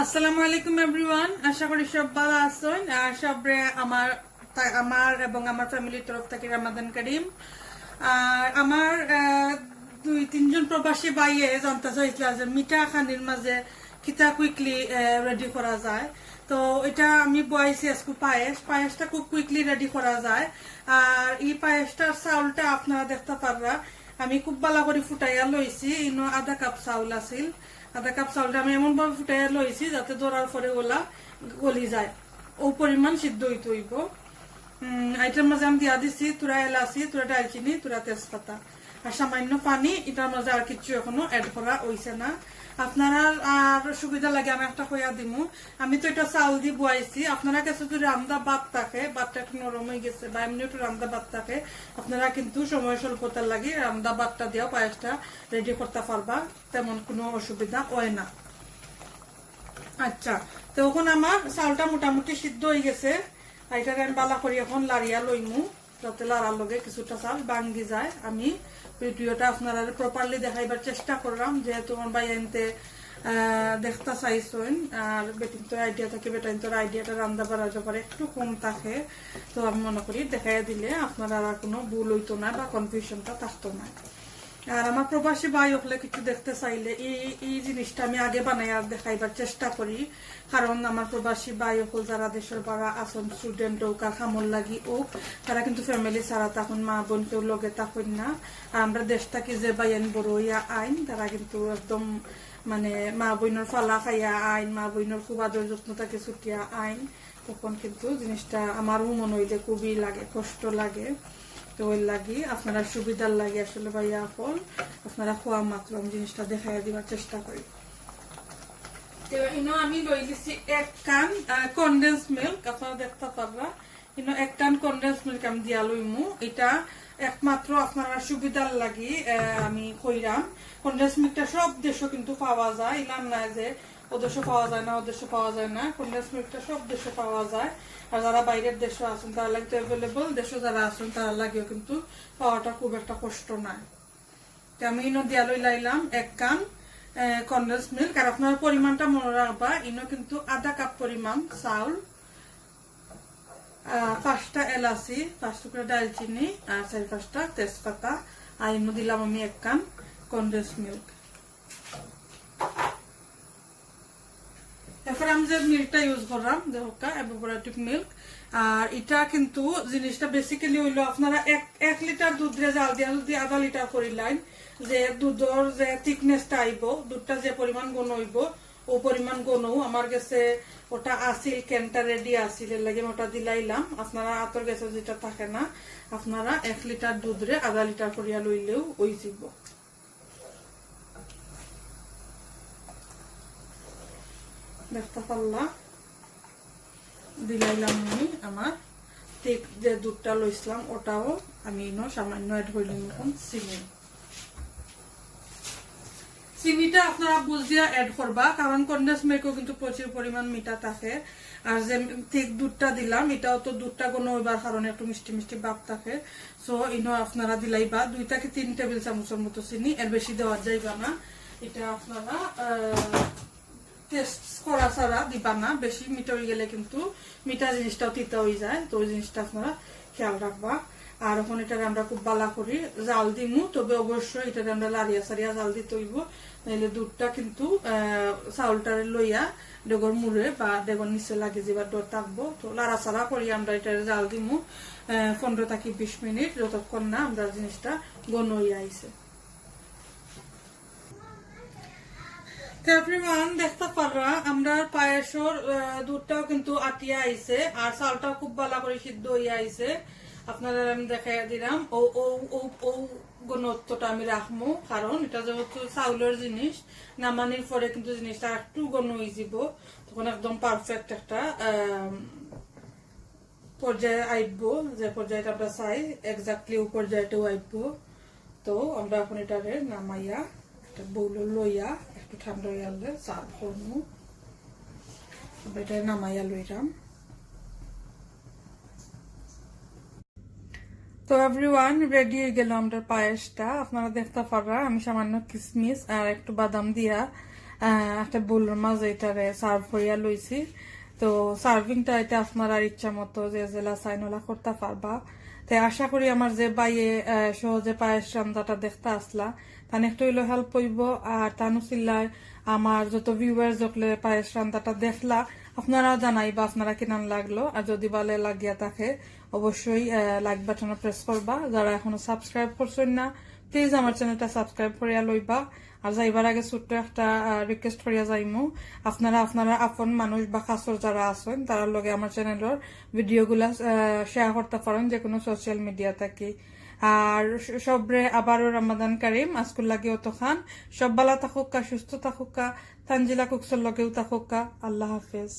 আসসালামু আলাইকুম এভরিওয়ান, আশা করি সব ভালো আছেন আর সবরে আমার এবং আমার ফ্যামিলির তরফ থেকে রমাদান করিম। আর আমার দুই তিনজন প্রবাসী ভাইয়ে জানতে চাইছিল যে মিঠা খানির মাঝে কিতা কুইকলি রেডি করা যায়। তো এটা আমি বয়াইছি আজকে পায়েসটা খুব কুইকলি রেডি করা যায়। আর এই পায়েসটার চাউলটা আপনারা দেখতে পাররা আমি খুব ভালো করে ফুটাইয়া লইছি। ইনো আধা কাপ চাউল আছিল, আধা কাপ চাউলটা আমি এমন ভাবে ফুটাইয়া লইছি যাতে ধরার পরে ওলা গলি যায়, ও পরিমাণ সিদ্ধ হইতে হইব। এটার মাঝে আমি দিয়া দিছি তুরা এলাচি, তুরা ডালচিনি, তুরা তেজপাতা আর সামান্য পানি। এটার মাঝে আর কিছু এখনো এড করা হইছে না। আপনারা আর সুবিধা লাগে আমি একটা কইয়া দিমু, আমি তো এটা চাউল দিয়ে বয়াইছি। আপনারা কাছে যদি রান্দা ভাত থাকে, ভাতটা একটু নরম হয়ে গেছে বা এমনি একটু রান্দা ভাত থাকে, আপনারা কিন্তু সময় স্বল্পতার লাগে রান্দা ভাতটা দিয়েও পায়েসটা রেডি করতে পারবা, তেমন কোনো অসুবিধা হয় না। আচ্ছা, তো এখন আমার চাউলটা মোটামুটি সিদ্ধ হয়ে গেছে। এটাকে আমি বালা করি এখন লাড়িয়া লইমু যাতে লাড়ার লগে কিছুটা চাল ভাঙ্গি যায়। আমি ভিডিওটা আপনারা প্রপারলি দেখাইবার চেষ্টা করলাম, যেহেতু আমার ভাই আনতে দেখতে চাইছেন আর বেটিন তো আইডিয়া থাকে, বেটাইন তোর আইডিয়াটা রান্না বাড়ার ব্যাপারে একটু কম থাকে। তো আমি মনে করি দেখাইয়া দিলে আপনারা আর কোনো ভুল হইতো না বা কনফিউশনটা থাকতো না। আর আমার প্রবাসী ভাই হলে কিছু দেখতে চাইলে এই জিনিসটা আমি আগে বানাইয়া দেখাইবার চেষ্টা করি, কারণ আমার প্রবাসী ভাই হল যারা দেশের বাড়া আসন স্টুডেন্ট হোক আর খামল লাগি হোক, তারা কিন্তু ফ্যামিলি ছাড়া তখন মা বোন কেউ লগে থাকেন না। আর আমরা দেশ থাকি যে বাইন বড় ইয়া আইন, তারা কিন্তু একদম মানে মা বইনের ফালা খাইয়া আইন, মা বইনের খুব আদর যত্ন থাকে ছুটিয়া আইন। তখন কিন্তু জিনিসটা আমারও মনে হইলে খুবই লাগে, কষ্ট লাগে। তো ওই লাগি আপনারা সুবিধার লাগে আসলে ভাইয়া ফল আপনারা খোয়া মাত্র জিনিসটা দেখাইয়া দিবার চেষ্টা করি। তো ইনো আমি লই দিছি 1 কান কনডেন্স মিল্ক, আপনারা দেখতে পারবা ইনো 1 কান কনডেন্স মিল্ক আমি দিয়া লইমু। এটা একমাত্র আপনারা সুবিধার লাগি আমি কইরাম। কনডেন্স মিল্কটা সব দেশও কিন্তু পাওয়া যায়, ইলাম না যে ও দেশে পাওয়া যায় না, ও দেশে পাওয়া যায় না। কনডেন্স মিল্কটা সব দেশে পাওয়া যায়। আর যারা বাইরের দেশে আছেন তারা লাগে তো অ্যাভেলেবল, দেশে যারা আছেন তারা লাগেও কিন্তু পাওয়াটা খুব একটা কষ্ট নাই। তো আমি ইনো দিয়া লই লাইলাম 1 কান কনডেন্স মিল্ক। আর আপনার পরিমাণটা মনে রাখবা, ইনো কিন্তু আধা কাপ পরিমাণ চাউল, 5টা এলাচি, 5 টুকরা ডালচিনি আর 4-5টা তেজপাতা, আর ইনো দিলাম আমি 1 কান কনডেন্স মিল্ক। এরপর আমি যে মিল্কটা ইউজ করলাম দেখা এভাপোরেটিভ মিল্ক। আর এটা কিন্তু জিনিসটা বেসিক্যালি হইলো আপনারা 1 লিটার দুধ দিয়ে জাল দিয়া যদি আধা লিটার করিলেন, যে দুধের যে থিকনেসটা আইব, দুধটা যে পরিমাণ ঘন হইব ও পরিমাণ ঘনও আমার কাছে ওটা আসিল, ক্যানটা রেডি আসিল, এর লাগে ওটা দিলাইলাম। আপনারা আতর গেছে যেটা থাকে না, আপনারা 1 লিটার দুধরে আধা লিটার করিয়া লইলেও ওই যাব। দেখতে পারলা দিলাইলাম আমি আমার ঠিক যে দুধটা লইছিলাম ওটাও আমি সামান্য এড হইলাম। এখন চিনিটা আপনারা বুঝিয়া এড করবা, কারণ কনডেন্স মিল্কও কিন্তু প্রচুর পরিমাণ মিঠা থাকে। আর যে ঠিক দুধটা দিলাম এটাও তো দুধটা কোনো হইবার কারণে একটু মিষ্টি মিষ্টি ভাব থাকে। সো ইনো আপনারা দিলাইবা 2 থেকে 3 টেবিল চামচের মতো চিনি, এর বেশি দেওয়া যাইবা না। এটা আপনারা টেস্ট করা ছাড়া দিবা না, বেশি মিঠা হয়ে গেলে কিন্তু মিঠা জিনিসটাও তিতা হয়ে যায়। তো ওই জিনিসটা আপনারা খেয়াল রাখবা। আর এখন এটাকে আমরা খুব বালা করি জাল দিমু, তবে অবশ্যই এটাকে আমরা লাড়িয়া সারিয়া জাল দিতে হইব, নাহলে দুধটা কিন্তু চাউলটারে লইয়া ডেগর মুড়ে বা ডেগর নিচে লাগে যাবার ডর থাকবো। তো লাড়া ছাড়া করি আমরা এটারে জাল দিমু 15 থেকে 20 মিনিট, যতক্ষণ না আমরা জিনিসটা ঘন হইয়া আইছে। দেখতে পারবা আমরা পায়েসর দুধটাও কিন্তু আটিয়া আইছে আর চালটাও খুব ভালো করে সিদ্ধ হইয়া আইছে। আপনারা আমি দেখাই দিলাম ও ও ও ও ঘনত্বটা আমি রাখবো, কারণ এটা যেহেতু চাউলের জিনিস, নামানির পরে কিন্তু জিনিসটা একটু ঘন হয়ে যাব, তখন একদম পারফেক্ট একটা পর্যায়ে আইবো, যে পর্যায়টা আমরা চাই এক্স্যাক্টলি ও পর্যায়টাও আইবো। তো আমরা এখন এটারে নামাইয়া একটা বউল লইয়া একটু ঠান্ডা হয়ে গেলে সার্ভ করবো। এটা নামাইয়া লইলাম। তো এভরিওয়ান রেডি হয়ে গেল আমাদের পায়েসটা। আপনারা দেখতে পাররা আমি সামান্য কিসমিস আর একটু বাদাম দিয়া একটা বুলের মাঝে এটারে সার্ভ করিয়া লইছি। তো সার্ভিংটা এটা আপনার আর ইচ্ছা মতো যে জেলা সাইনলা করতে পারবা। তো আশা করি আমার যে বাইয়ে সহজে পায়েস রান্নাটা দেখতে আসলা তান একটু হইলো হেল্প হইব। আর তানু চিল্লায় আমার যত ভিউয়ার্স যকলে পায়েস রান্নাটা দেখলা আপনারাও জানাইবা আপনারা কিনান লাগলো। আর যদি ভালো লাগিয়া থাকে অবশ্যই লাইক বাটনে প্রেস করবা। যারা এখনো সাবস্ক্রাইব করছেন না প্লিজ আমার চ্যানেলটা সাবস্ক্রাইব করিয়া লইবা। আর যাইবার আগে ছোট্ট একটা রিকোয়েস্ট করিয়া যাইমু, আপনারা আপন মানুষ বা খাসর যারা আছেন তার লগে আমার চ্যানেলের ভিডিওগুলা শেয়ার করতে পারেন যে কোনো সোশ্যাল মিডিয়া থেকে। আর সবরে আবারও রমাদান কারিম আজকুল লাগে অত খান সব ভালো থাকুকা, সুস্থ থাকুকা, তানজিলা কুকসর লগেও থাকুকা। আল্লাহ হাফেজ।